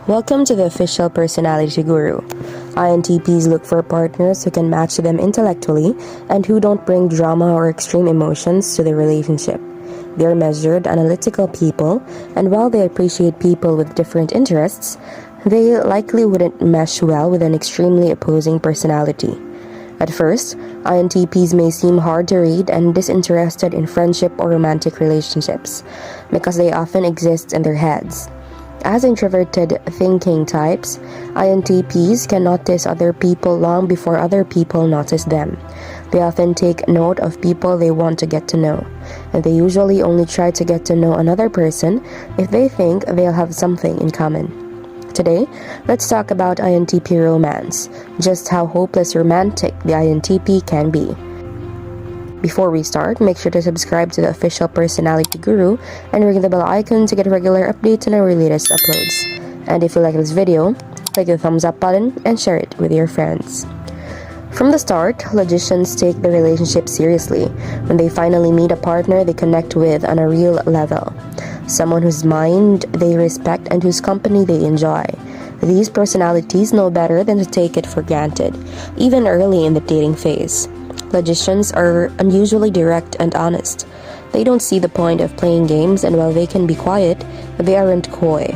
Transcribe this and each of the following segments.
Welcome to the Official Personality Guru. INTPs look for partners who can match them intellectually and who don't bring drama or extreme emotions to their relationship. They're measured, analytical people, and while they appreciate people with different interests, they likely wouldn't mesh well with an extremely opposing personality. At first, INTPs may seem hard to read and disinterested in friendship or romantic relationships because they often exist in their heads. As introverted thinking types, INTPs can notice other people long before other people notice them. They often take note of people they want to get to know, and they usually only try to get to know another person if they think they'll have something in common. Today, let's talk about INTP romance, just how hopeless romantic the INTP can be. Before we start, make sure to subscribe to the Official Personality Guru and ring the bell icon to get regular updates on our latest uploads. And if you like this video, click the thumbs up button and share it with your friends. From the start, logicians take the relationship seriously. When they finally meet a partner they connect with on a real level, someone whose mind they respect and whose company they enjoy. These personalities know better than to take it for granted, even early in the dating phase. Logicians are unusually direct and honest. They don't see the point of playing games, and while they can be quiet, they aren't coy.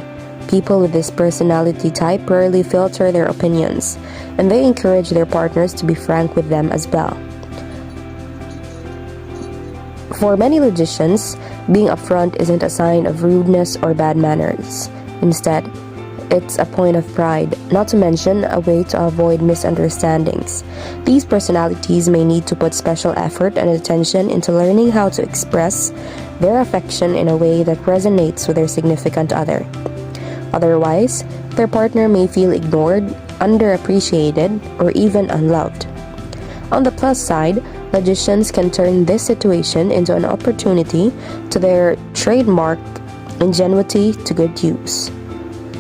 People with this personality type rarely filter their opinions, and they encourage their partners to be frank with them as well. For many logicians, being upfront isn't a sign of rudeness or bad manners. Instead, it's a point of pride, not to mention a way to avoid misunderstandings. These personalities may need to put special effort and attention into learning how to express their affection in a way that resonates with their significant other. Otherwise, their partner may feel ignored, underappreciated, or even unloved. On the plus side, logicians can turn this situation into an opportunity to their trademark ingenuity to good use.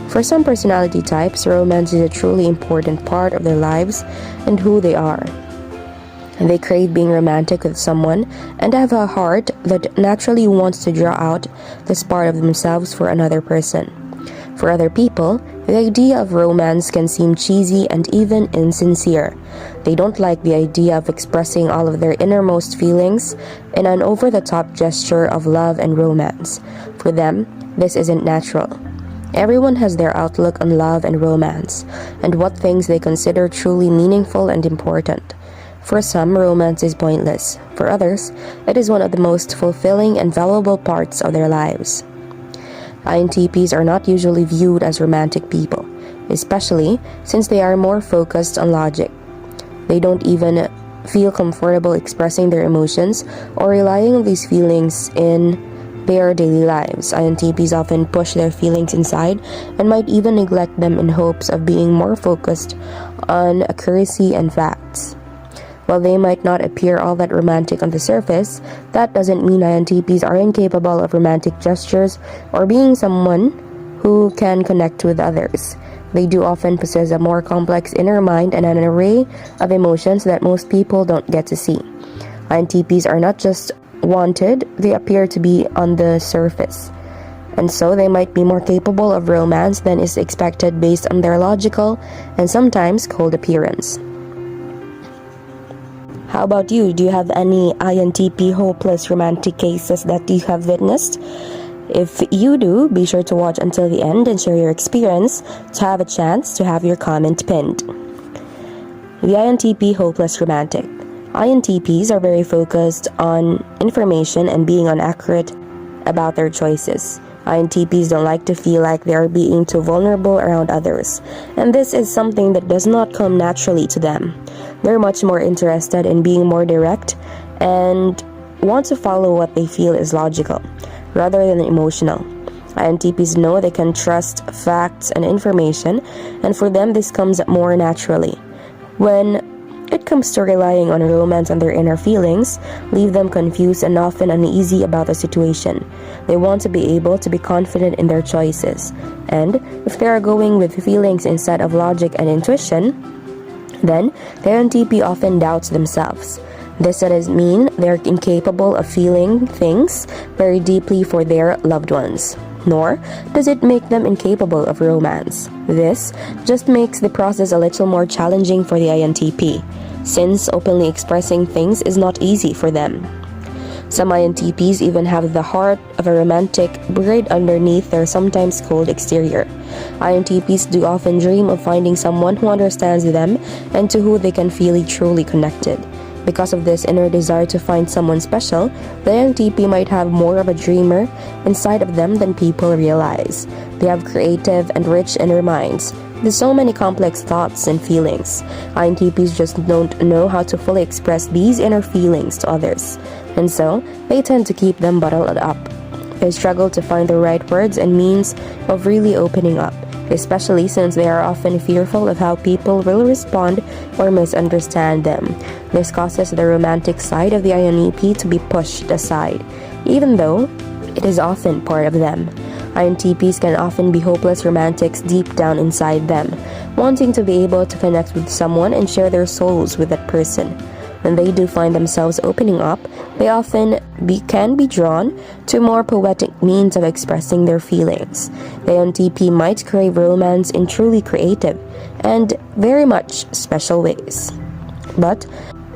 For some personality types, romance is a truly important part of their lives and who they are. They crave being romantic with someone and have a heart that naturally wants to draw out this part of themselves for another person. For other people, the idea of romance can seem cheesy and even insincere. They don't like the idea of expressing all of their innermost feelings in an over-the-top gesture of love and romance. For them, this isn't natural. Everyone has their outlook on love and romance, and what things they consider truly meaningful and important. For some, romance is pointless. For others, it is one of the most fulfilling and valuable parts of their lives. INTPs are not usually viewed as romantic people, especially since they are more focused on logic. They don't even feel comfortable expressing their emotions or relying on these feelings in their daily lives. INTPs often push their feelings inside and might even neglect them in hopes of being more focused on accuracy and facts. While they might not appear all that romantic on the surface, that doesn't mean INTPs are incapable of romantic gestures or being someone who can connect with others. They do often possess a more complex inner mind and an array of emotions that most people don't get to see. INTPs are not just wanted, they appear to be on the surface, and so they might be more capable of romance than is expected based on their logical and sometimes cold appearance. How about you? Do you have any INTP hopeless romantic cases that you have witnessed? If you do, be sure to watch until the end and share your experience to have a chance to have your comment pinned. The INTP hopeless romantic. INTPs are very focused on information and being inaccurate about their choices. INTPs don't like to feel like they are being too vulnerable around others, and this is something that does not come naturally to them. They're much more interested in being more direct and want to follow what they feel is logical, rather than emotional. INTPs know they can trust facts and information, and for them this comes more naturally. When it comes to relying on romance and their inner feelings, leave them confused and often uneasy about the situation. They want to be able to be confident in their choices, and if they are going with feelings instead of logic and intuition, then the INTP often doubts themselves. This doesn't mean they're incapable of feeling things very deeply for their loved ones. nor does it make them incapable of romance. This just makes the process a little more challenging for the INTP, since openly expressing things is not easy for them. Some INTPs even have the heart of a romantic buried underneath their sometimes cold exterior. INTPs do often dream of finding someone who understands them and to who they can feel truly connected. Because of this inner desire to find someone special, the INTP might have more of a dreamer inside of them than people realize. They have creative and rich inner minds. There's so many complex thoughts and feelings. INTPs just don't know how to fully express these inner feelings to others, and so they tend to keep them bottled up. They struggle to find the right words and means of really opening up, especially since they are often fearful of how people will respond or misunderstand them. This causes the romantic side of the INEP to be pushed aside, even though it is often part of them. INTPs can often be hopeless romantics deep down inside them, wanting to be able to connect with someone and share their souls with that person. When they do find themselves opening up, they often can be drawn to more poetic means of expressing their feelings. The INTP might crave romance in truly creative and very much special ways, but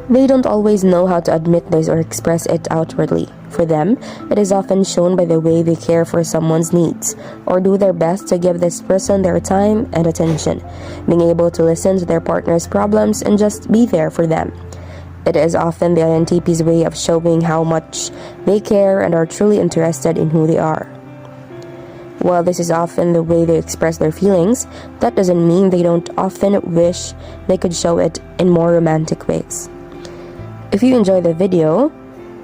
they don't always know how to admit this or express it outwardly. For them, it is often shown by the way they care for someone's needs, or do their best to give this person their time and attention, being able to listen to their partner's problems and just be there for them. It is often the INTP's way of showing how much they care and are truly interested in who they are. While this is often the way they express their feelings, that doesn't mean they don't often wish they could show it in more romantic ways. If you enjoyed the video,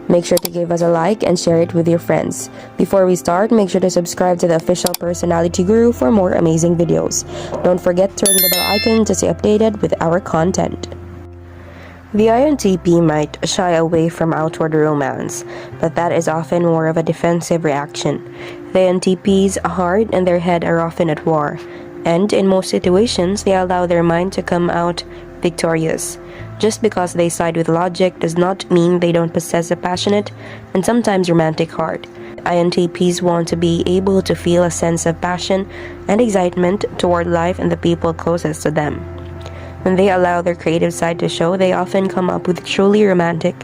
make sure to give us a like and share it with your friends. Before we start, make sure to subscribe to the Official Personality Guru for more amazing videos. Don't forget to ring the bell icon to stay updated with our content. The INTP might shy away from outward romance, but that is often more of a defensive reaction. The INTP's heart and their head are often at war, and in most situations, they allow their mind to come out victorious. Just because they side with logic does not mean they don't possess a passionate and sometimes romantic heart. INTPs want to be able to feel a sense of passion and excitement toward life and the people closest to them. When they allow their creative side to show, they often come up with truly romantic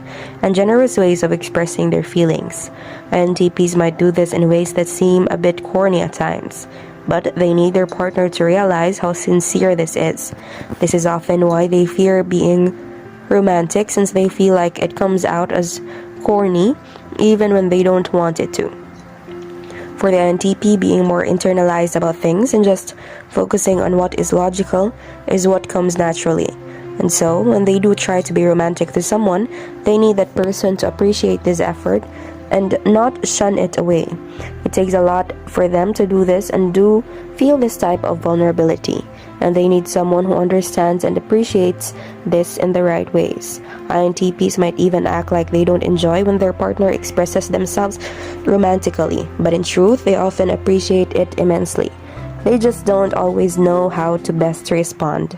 and generous ways of expressing their feelings. INTPs might do this in ways that seem a bit corny at times, but they need their partner to realize how sincere this is. This is often why they fear being romantic, since they feel like it comes out as corny even when they don't want it to. For the INTP, being more internalized about things and just focusing on what is logical is what comes naturally. And so, when they do try to be romantic to someone, they need that person to appreciate this effort and not shun it away. It takes a lot for them to do this and do feel this type of vulnerability, and they need someone who understands and appreciates this in the right ways. INTPs might even act like they don't enjoy when their partner expresses themselves romantically, but in truth, they often appreciate it immensely. They just don't always know how to best respond.